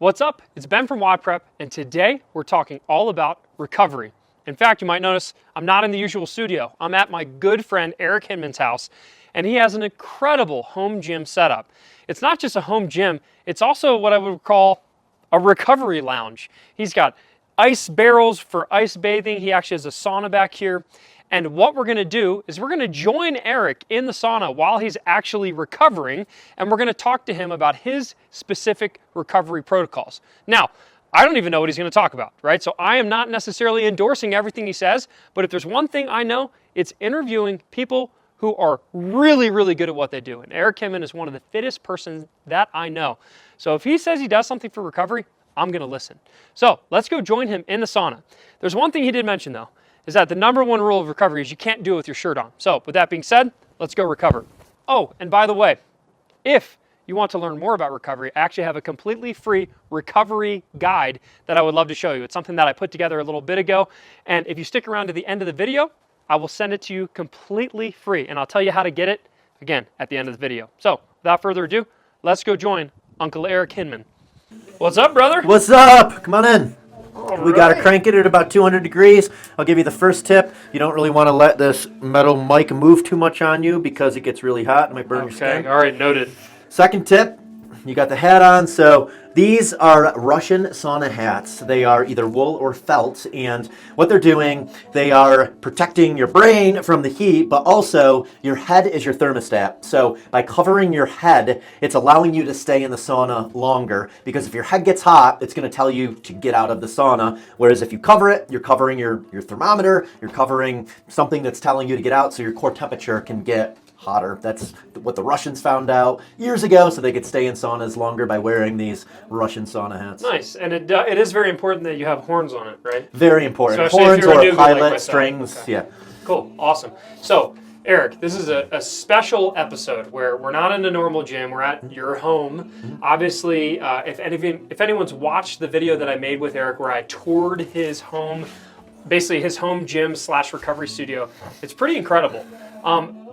What's up? It's Ben from WODprep, and today we're talking all about recovery. In fact, you might notice I'm not in the usual studio. I'm at my good friend Eric Hinman's house, and he has an incredible home gym setup. It's not just a home gym, it's also what I would call a recovery lounge. He's got ice barrels for ice bathing. He actually has a sauna back here. And what we're gonna do is we're gonna join Eric in the sauna while he's actually recovering, and we're gonna talk to him about his specific recovery protocols. Now, I don't even know what he's gonna talk about, right? So I am not necessarily endorsing everything he says, but if there's one thing I know, it's interviewing people who are really, really good at what they do. And Eric Hinman is one of the fittest persons that I know. So if he says he does something for recovery, I'm gonna listen. So let's go join him in the sauna. There's one thing he did mention though, is that the number one rule of recovery is you can't do it with your shirt on. So with that being said, let's go recover. Oh, and by the way, if you want to learn more about recovery, I actually have a completely free recovery guide that I would love to show you. It's something that I put together a little bit ago. And if you stick around to the end of the video, I will send it to you completely free. And I'll tell you how to get it, again, at the end of the video. So without further ado, let's go join Uncle Eric Hinman. What's up, brother? What's up? Come on in. We got to right. crank it at about 200 degrees. I'll give you the first tip. You don't really want to let this metal mic move too much on you because it gets really hot and might burn your skin. Okay, all right, noted. Second tip, you got the hat on. So these are Russian sauna hats. They are either wool or felt, and what they're doing, they are protecting your brain from the heat, but also your head is your thermostat. So by covering your head, it's allowing you to stay in the sauna longer, because if your head gets hot, it's going to tell you to get out of the sauna, whereas if you cover it, you're covering your thermometer, you're covering something that's telling you to get out, so your core temperature can get hotter. That's what the Russians found out years ago, so they could stay in saunas longer by wearing these Russian sauna hats. Nice, and it is very important that you have horns on it, right? Very important. Especially Horns if you're a or newbie pilot like myself. strings. Okay. Yeah. Cool, awesome. So, Eric, this is a special episode where we're not in a normal gym, we're at your home. Obviously, if anyone's watched the video that I made with Eric where I toured his home, basically his home gym / recovery studio, it's pretty incredible.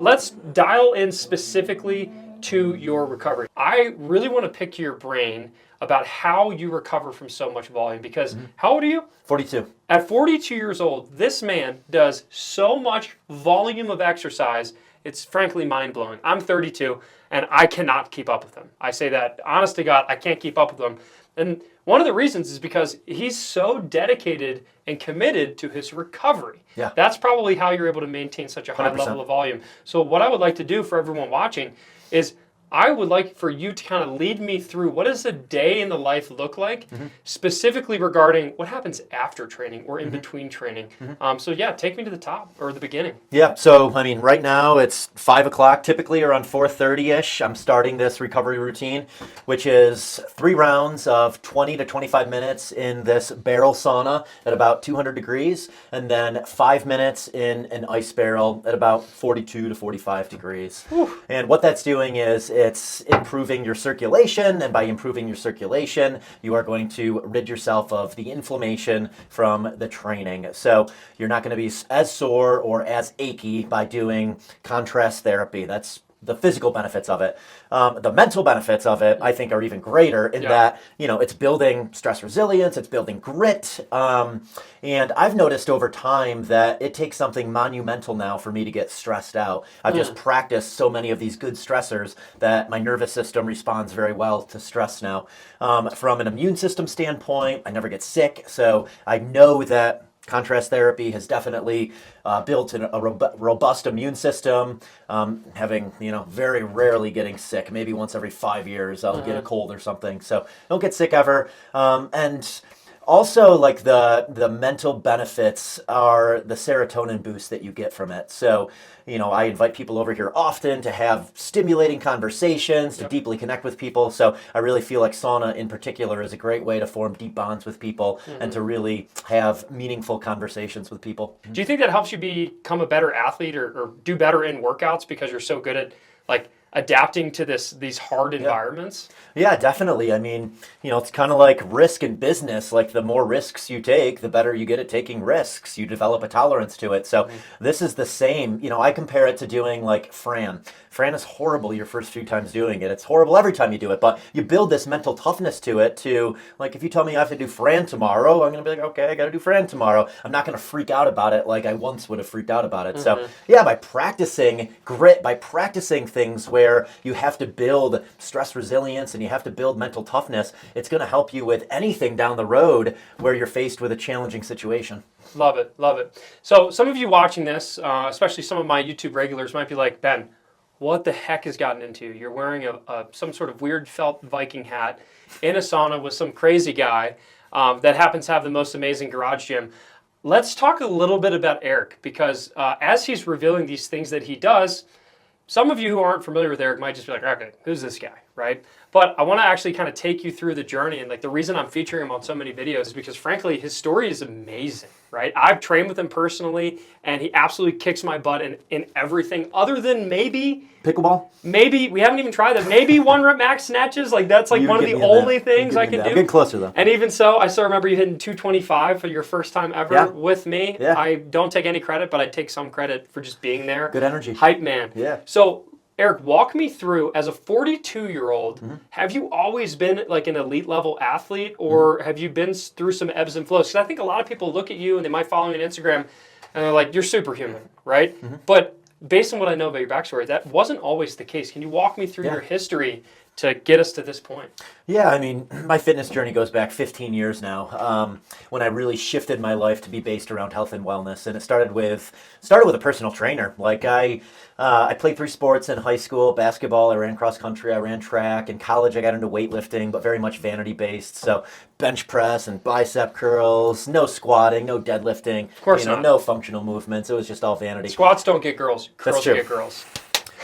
Let's dial in specifically to your recovery. I really want to pick your brain about how you recover from so much volume, because how old are you? 42. At 42 years old, this man does so much volume of exercise, it's frankly mind-blowing. I'm 32, and I cannot keep up with him. I say that, honest to God, I can't keep up with him. And one of the reasons is because he's so dedicated and committed to his recovery. Yeah. That's probably how you're able to maintain such a high 100%. level of volume. So what I would like to do for everyone watching is I would like for you to kind of lead me through what does a day in the life look like, specifically regarding what happens after training or in between training. So yeah, take me to the top or the beginning. Yeah, so I mean, right now it's 5 o'clock, typically around 4:30ish. I'm starting this recovery routine, which is 3 rounds of 20 to 25 minutes in this barrel sauna at about 200 degrees, and then 5 minutes in an ice barrel at about 42 to 45 degrees. Whew. And what that's doing is it's improving your circulation, and by improving your circulation, you are going to rid yourself of the inflammation from the training. So you're not going to be as sore or as achy by doing contrast therapy. That's the physical benefits of it. The mental benefits of it, I think, are even greater in that, you know, it's building stress resilience, it's building grit. And I've noticed over time that it takes something monumental now for me to get stressed out. I've just practiced so many of these good stressors that my nervous system responds very well to stress now. From an immune system standpoint, I never get sick. So I know that contrast therapy has definitely built a robust immune system. Having, very rarely getting sick. Maybe once every 5 years I'll get a cold or something. So don't get sick ever. And also, like the mental benefits are the serotonin boost that you get from it. So, I invite people over here often to have stimulating conversations, to deeply connect with people. So I really feel like sauna in particular is a great way to form deep bonds with people and to really have meaningful conversations with people. Do you think that helps you become a better athlete or do better in workouts because you're so good at, like, adapting to these hard environments? Yeah, definitely. I mean, it's kind of like risk in business. Like the more risks you take, the better you get at taking risks. You develop a tolerance to it. So this is the same. I compare it to doing like Fran. Fran is horrible your first few times doing it. It's horrible every time you do it, but you build this mental toughness to it to, like, if you tell me I have to do Fran tomorrow, I'm going to be like, okay, I got to do Fran tomorrow. I'm not going to freak out about it like I once would have freaked out about it. So yeah, by practicing grit, by practicing things where you have to build stress resilience and you have to build mental toughness, it's going to help you with anything down the road where you're faced with a challenging situation. Love it, love it. So some of you watching this, especially some of my YouTube regulars, might be like, Ben, what the heck has gotten into you? You're wearing some sort of weird felt Viking hat in a sauna with some crazy guy that happens to have the most amazing garage gym. Let's talk a little bit about Eric, because as he's revealing these things that he does, some of you who aren't familiar with Eric might just be like, okay, who's this guy, right? But I want to actually kind of take you through the journey. And like the reason I'm featuring him on so many videos is because frankly, his story is amazing, right? I've trained with him personally and he absolutely kicks my butt in everything other than maybe pickleball. Maybe, we haven't even tried that. Maybe 1 rep max snatches. Like that's like one of the only things I can do. I'm getting closer though. And even so, I still remember you hitting 225 for your first time ever with me. Yeah. I don't take any credit, but I take some credit for just being there. Good energy. Hype man. Yeah. So Eric, walk me through, as a 42-year-old, have you always been like an elite level athlete, or have you been through some ebbs and flows? Because I think a lot of people look at you and they might follow you on Instagram and they're like, you're superhuman, right? But based on what I know about your backstory, that wasn't always the case. Can you walk me through your history to get us to this point? Yeah, I mean, my fitness journey goes back 15 years now, when I really shifted my life to be based around health and wellness. And it started with a personal trainer. Like I played 3 sports in high school: basketball, I ran cross country, I ran track. In college, I got into weightlifting, but very much vanity based. So bench press and bicep curls, no squatting, no deadlifting, of course not. No functional movements. It was just all vanity. Squats don't get girls. Curls get girls.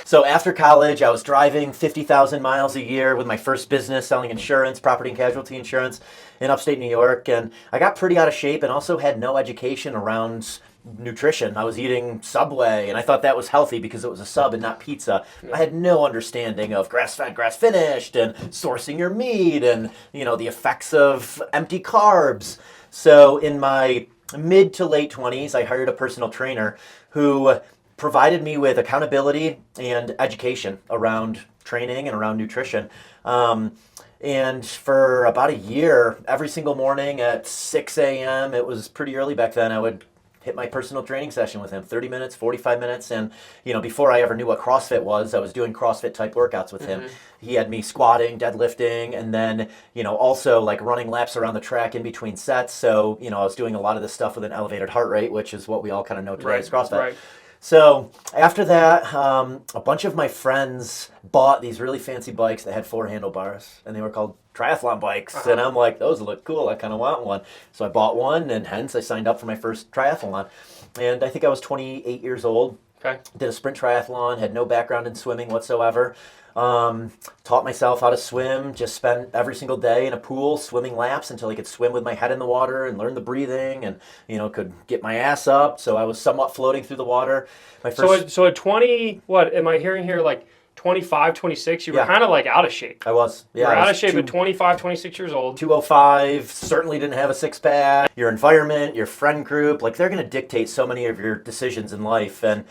So after college, I was driving 50,000 miles a year with my first business, selling insurance, property and casualty insurance in upstate New York. And I got pretty out of shape and also had no education around nutrition. I was eating Subway and I thought that was healthy because it was a sub and not pizza. I had no understanding of grass-fed, grass-finished and sourcing your meat and, the effects of empty carbs. So in my mid to late 20s, I hired a personal trainer who provided me with accountability and education around training and around nutrition. And for about a year, every single morning at 6 a.m., it was pretty early back then, I would hit my personal training session with him, 30 minutes, 45 minutes. And, before I ever knew what CrossFit was, I was doing CrossFit type workouts with him. He had me squatting, deadlifting, and then, also like running laps around the track in between sets. So, I was doing a lot of this stuff with an elevated heart rate, which is what we all kind of know today as CrossFit. Right. So after that, a bunch of my friends bought these really fancy bikes that had 4 handlebars, and they were called triathlon bikes. And I'm like, those look cool. I kind of want one. So I bought one, and hence I signed up for my first triathlon. And I think I was 28 years old. Okay. Did a sprint triathlon, had no background in swimming whatsoever. Taught myself how to swim, just spent every single day in a pool swimming laps until I could swim with my head in the water and learn the breathing and, could get my ass up. So I was somewhat floating through the water. So at 20, what am I hearing here? Like 25, 26, you were kind of like out of shape. I was. Yeah, you were out of shape at 25, 26 years old. 205, certainly didn't have a six-pack. Your environment, your friend group, like they're going to dictate so many of your decisions in life. And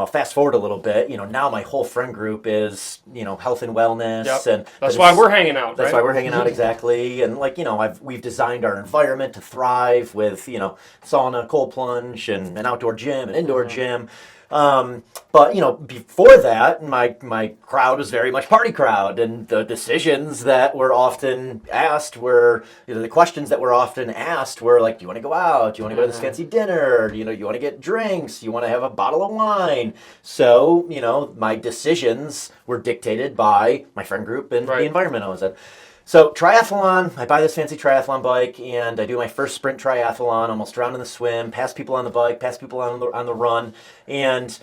fast forward a little bit, now my whole friend group is, health and wellness. Yep. And that's why we're hanging out, That's right? why we're hanging out, exactly. And we've designed our environment to thrive with, sauna, cold plunge, and an outdoor gym, an indoor gym. But before that, my crowd was very much party crowd, and the decisions that were often asked were, the questions that were often asked were like, do you want to go out? Do you want to go to this fancy dinner? You want to get drinks? You want to have a bottle of wine? So, my decisions were dictated by my friend group and the environment I was in. So triathlon, I buy this fancy triathlon bike and I do my first sprint triathlon, almost drown in the swim, pass people on the bike, pass people on the run. And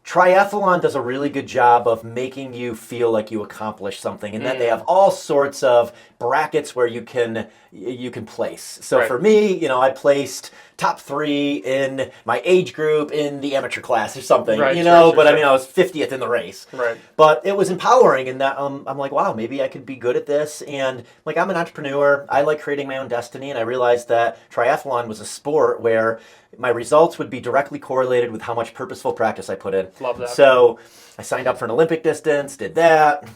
triathlon does a really good job of making you feel like you accomplished something, and that they have all sorts of brackets where you can place. So Right. for me, I placed top 3 in my age group in the amateur class or something, Right, but I sure. mean, I was 50th in the race. Right. But it was empowering in that I'm like, wow, maybe I could be good at this. And like, I'm an entrepreneur. I like creating my own destiny. And I realized that triathlon was a sport where my results would be directly correlated with how much purposeful practice I put in. Love that. So I signed up for an Olympic distance, did that,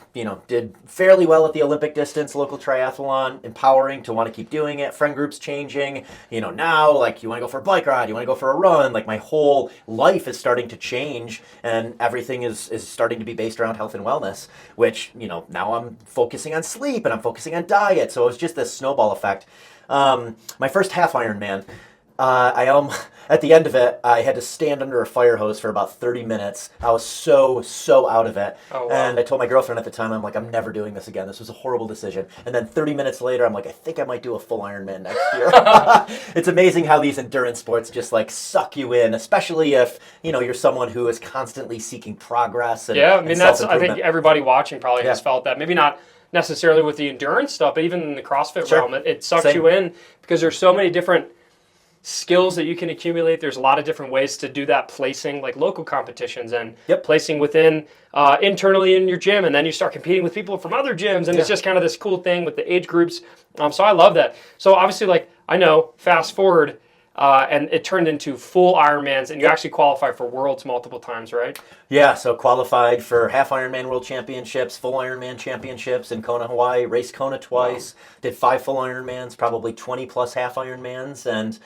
did fairly well at the Olympic distance, local triathlon, empowering to want to keep doing it. Friend groups changing, now like you want to go for a bike ride, you want to go for a run, like my whole life is starting to change and everything is starting to be based around health and wellness, which, now I'm focusing on sleep and I'm focusing on diet. So it was just this snowball effect. My first half Ironman, at the end of it, I had to stand under a fire hose for about 30 minutes. I was so out of it. Oh, wow. And I told my girlfriend at the time, I'm like, I'm never doing this again. This was a horrible decision. And then 30 minutes later, I'm like, I think I might do a full Ironman next year. It's amazing how these endurance sports just like suck you in, especially if, you're someone who is constantly seeking progress and Yeah, I mean, and I self-improvement. think everybody watching probably has Yeah. felt that. Maybe not necessarily with the endurance stuff, but even in the CrossFit Sure. realm, it sucks Same. you in because there's so many different skills that you can accumulate. There's a lot of different ways to do that placing, like local competitions and Yep. placing within internally in your gym, and then you start competing with people from other gyms, and it's just kind of this cool thing with the age groups. So I love that. So obviously, like I know, fast forward, and it turned into full Ironmans, and you actually qualified for Worlds multiple times, right? Yeah, so qualified for half Ironman World Championships, full Ironman Championships in Kona, Hawaii, raced Kona twice, did 5 full Ironmans, probably 20 plus half Ironmans, and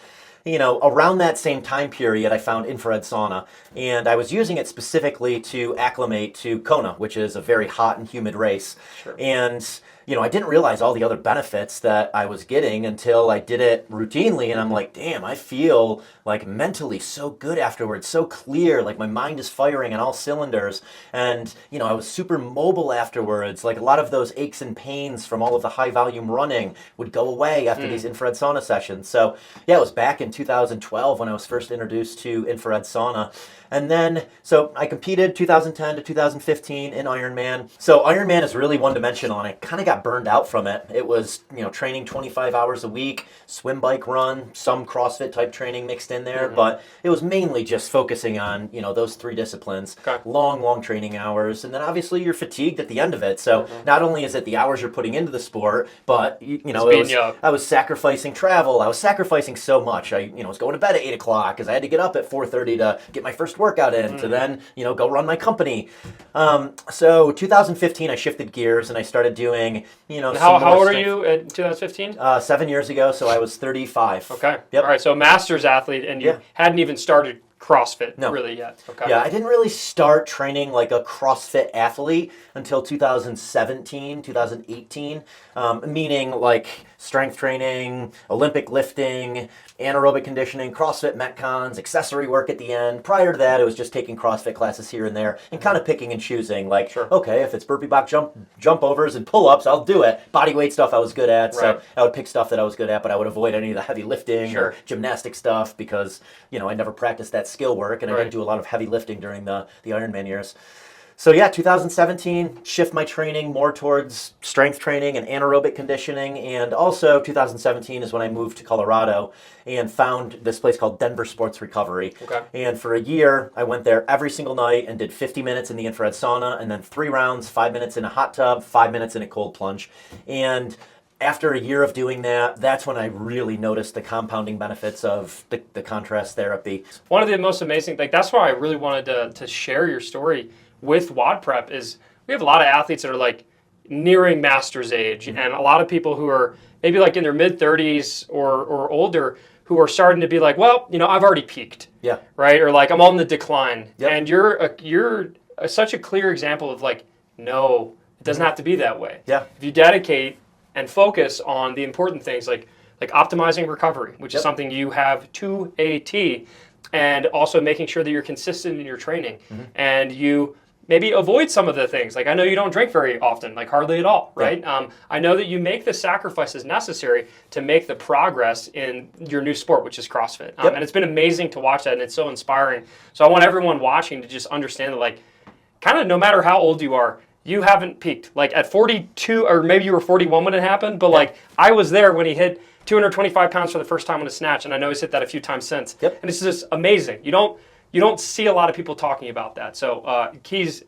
around that same time period, I found infrared sauna, and I was using it specifically to acclimate to Kona, which is a very hot and humid race. Sure. And I didn't realize all the other benefits that I was getting until I did it routinely, and I'm like, damn, I feel like mentally so good afterwards, so clear, like my mind is firing on all cylinders, and I was super mobile afterwards. Like a lot of those aches and pains from all of the high volume running would go away after these infrared sauna sessions. So yeah, it was back in 2012 when I was first introduced to infrared sauna. And then, so I competed 2010 to 2015 in Ironman. So Ironman is really one-dimensional, and I kind of got burned out from it. It was, training 25 hours a week, swim, bike, run, some CrossFit type training mixed in there, but it was mainly just focusing on, those 3 disciplines. Okay. Long training hours, and then obviously you're fatigued at the end of it. So not only is it the hours you're putting into the sport, but I was sacrificing travel. I was sacrificing so much. I was going to bed at 8 o'clock because I had to get up at 4:30 to get my first workout in to then go run my company. So 2015 I shifted gears and I started doing How old are you in 2015? 7 years ago, so I was 35. Okay. Yep. All right. So master's athlete, and you hadn't even started CrossFit really yet. Okay. Yeah, I didn't really start training like a CrossFit athlete until 2017, 2018, meaning like strength training, Olympic lifting, anaerobic conditioning, CrossFit Metcons, accessory work at the end. Prior to that, it was just taking CrossFit classes here and there and kind of picking and choosing. Like, okay, if it's burpee box jump overs and pull-ups, I'll do it. Bodyweight stuff I was good at, so I would pick stuff that I was good at, but I would avoid any of the heavy lifting or gymnastic stuff because, I never practiced that skill work, and I didn't do a lot of heavy lifting during the Ironman years. So yeah, 2017, shift my training more towards strength training and anaerobic conditioning, and also 2017 is when I moved to Colorado and found this place called Denver Sports Recovery. Okay. And for a year, I went there every single night and did 50 minutes in the infrared sauna, and then 3 rounds, 5 minutes in a hot tub, 5 minutes in a cold plunge. And after a year of doing that, that's when I really noticed the compounding benefits of the contrast therapy. One of the most amazing, that's why I really wanted to share your story with WODprep is we have a lot of athletes that are like nearing master's age, and a lot of people who are maybe like in their mid 30s or older who are starting to be like, well, I've already peaked. Yeah. Right. Or like I'm on the decline. Yep. And you're such a clear example of like, no, it doesn't have to be that way. Yeah. If you dedicate and focus on the important things like optimizing recovery, which is something you have to a T, and also making sure that you're consistent in your training and you maybe avoid some of the things. Like I know you don't drink very often, like hardly at all, right? Yeah. I know that you make the sacrifices necessary to make the progress in your new sport, which is CrossFit. And it's been amazing to watch that, and it's so inspiring. So I want everyone watching to just understand that, like, kind of no matter how old you are, you haven't peaked. Like at 42, or maybe you were 41 when it happened, but like I was there when he hit 225 pounds for the first time on a snatch, and I know he's hit that a few times since. Yep. And it's just amazing. You don't see a lot of people talking about that. So he's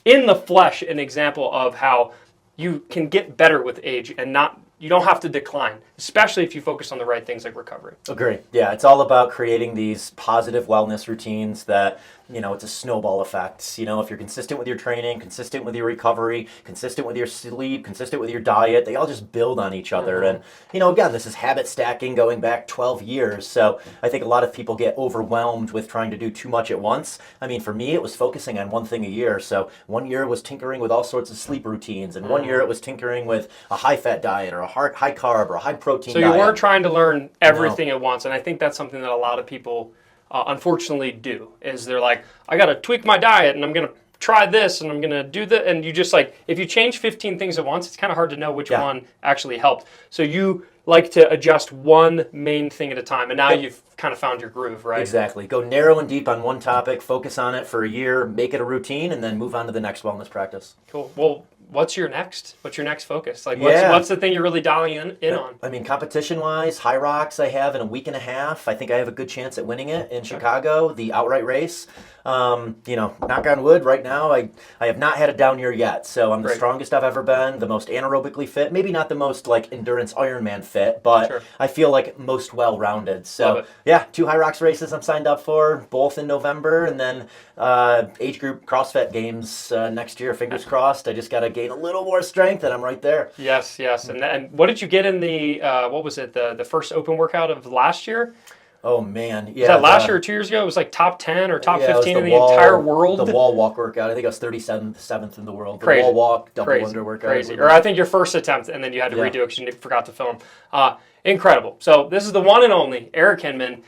in the flesh an example of how you can get better with age and you don't have to decline, especially if you focus on the right things like recovery. Agree. Yeah, it's all about creating these positive wellness routines that, it's a snowball effect. If you're consistent with your training, consistent with your recovery, consistent with your sleep, consistent with your diet, they all just build on each other. And, again, this is habit stacking going back 12 years. So I think a lot of people get overwhelmed with trying to do too much at once. I mean, for me, it was focusing on one thing a year. So one year was tinkering with all sorts of sleep routines. And one year it was tinkering with a high-fat diet or a high carb or a high-protein diet. So you weren't trying to learn everything at once. And I think that's something that a lot of people unfortunately do, is they're like, I got to tweak my diet and I'm going to try this and I'm going to do that. And you just like, if you change 15 things at once, it's kind of hard to know which one actually helped. So you like to adjust one main thing at a time. And now you've kind of found your groove, right? Exactly. Go narrow and deep on one topic, focus on it for a year, make it a routine, and then move on to the next wellness practice. Cool. Well, what's your next focus? Like, what's the thing you're really dialing in on? I mean, competition-wise, High Rocks I have in a week and a half. I think I have a good chance at winning it in Chicago, the outright race. Knock on wood, right now, I have not had a down year yet. So I'm the strongest I've ever been, the most anaerobically fit, maybe not the most like endurance Ironman fit, but I feel like most well-rounded. So yeah, 2 High Rocks races I'm signed up for, both in November, and then Age Group CrossFit games next year, fingers crossed. I just got to gain a little more strength and I'm right there. Yes. And what did you get in the, the first open workout of last year? Oh, man. Yeah. Was that last year or 2 years ago? It was like top 10 or top 15 in the entire world. The wall walk workout. I think I was 37th in the world. Crazy. The wall walk, double under workout. Crazy. Or I think your first attempt, and then you had to redo it because you forgot to film. Incredible. So this is the one and only Eric Hinman.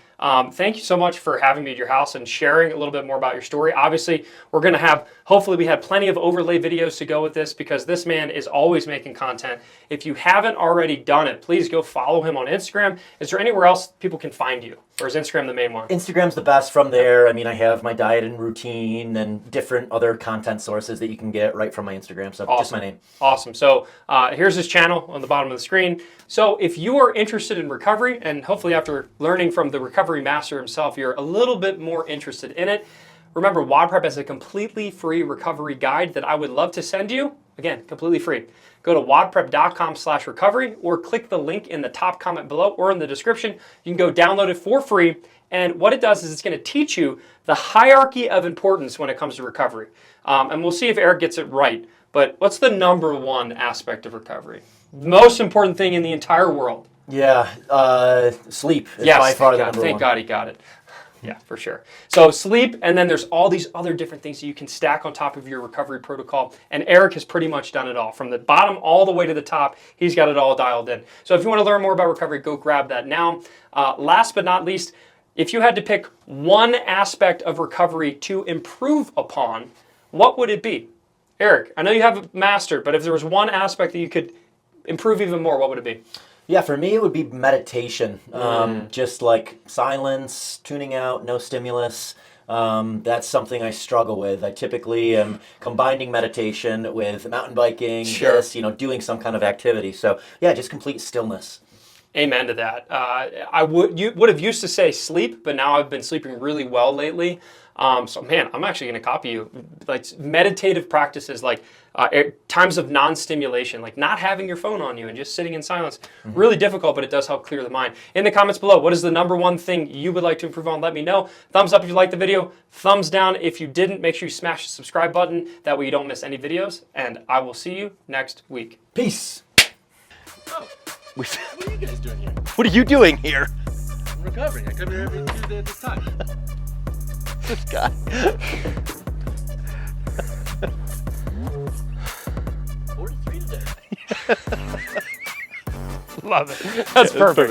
Thank you so much for having me at your house and sharing a little bit more about your story. Obviously, we're going to have, hopefully we had plenty of overlay videos to go with this because this man is always making content. If you haven't already done it, please go follow him on Instagram. Is there anywhere else people can find you? Or is Instagram the main one? Instagram's the best from there. I mean, I have my diet and routine and different other content sources that you can get right from my Instagram. So just my name. Awesome. So here's his channel on the bottom of the screen. So if you are interested in recovery, and hopefully after learning from the recovery master himself, you're a little bit more interested in it, remember WODprep has a completely free recovery guide that I would love to send you. Again, completely free. Go to wodprep.com/recovery or click the link in the top comment below or in the description. You can go download it for free. And what it does is it's going to teach you the hierarchy of importance when it comes to recovery. And we'll see if Eric gets it right. But what's the number one aspect of recovery? Most important thing in the entire world. Yeah, sleep is by far the number one. Thank God he got it. Yeah, for sure. So sleep, and then there's all these other different things that you can stack on top of your recovery protocol. And Eric has pretty much done it all. From the bottom all the way to the top, he's got it all dialed in. So if you want to learn more about recovery, go grab that now. Last but not least, if you had to pick one aspect of recovery to improve upon, what would it be? Eric, I know you have it mastered, but if there was one aspect that you could improve even more, what would it be? Yeah, for me, it would be meditation. Just like silence, tuning out, no stimulus. That's something I struggle with. I typically am combining meditation with mountain biking, doing some kind of activity. So yeah, just complete stillness. Amen to that. You would have used to say sleep, but now I've been sleeping really well lately. So man, I'm actually going to copy you. Like meditative practices, like times of non-stimulation, like not having your phone on you and just sitting in silence. Really difficult, but it does help clear the mind. In the comments below, what is the number one thing you would like to improve on? Let me know. Thumbs up if you liked the video. Thumbs down if you didn't. Make sure you smash the subscribe button. That way you don't miss any videos. And I will see you next week. Peace. Oh, what are you guys doing here? What are you doing here? I'm recovering. I come here every Tuesday at this time. This guy. 43 today. Love it. That's perfect.